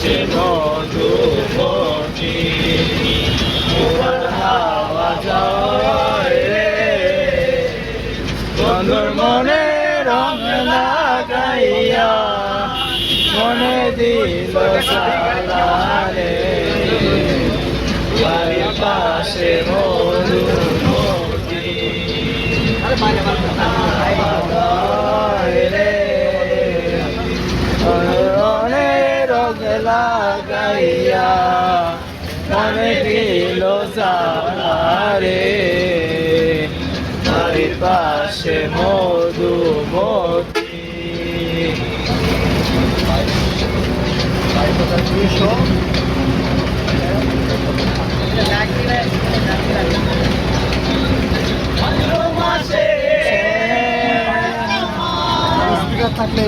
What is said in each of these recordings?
সে মধুমতি তোমার হাওয়া যায় রে বন্ধুর মনে রং লাগাইয়া মনে দিল সালা রে বাড়ির পাশে মধুমতি রে মনে রং লাগাইয়া মনে দিল সালা রে বাড়ির পাশে মধুমতি থাকলে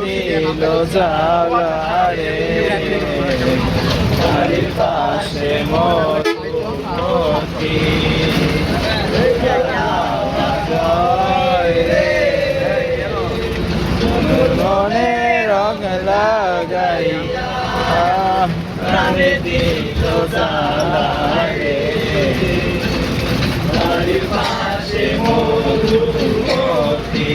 দিল জাগারে বাড়ির পাশে মধুমতি মনে রং লাগাইয়া প্রাণে দিল জাগারে বাড়ির পাশে মধুমতি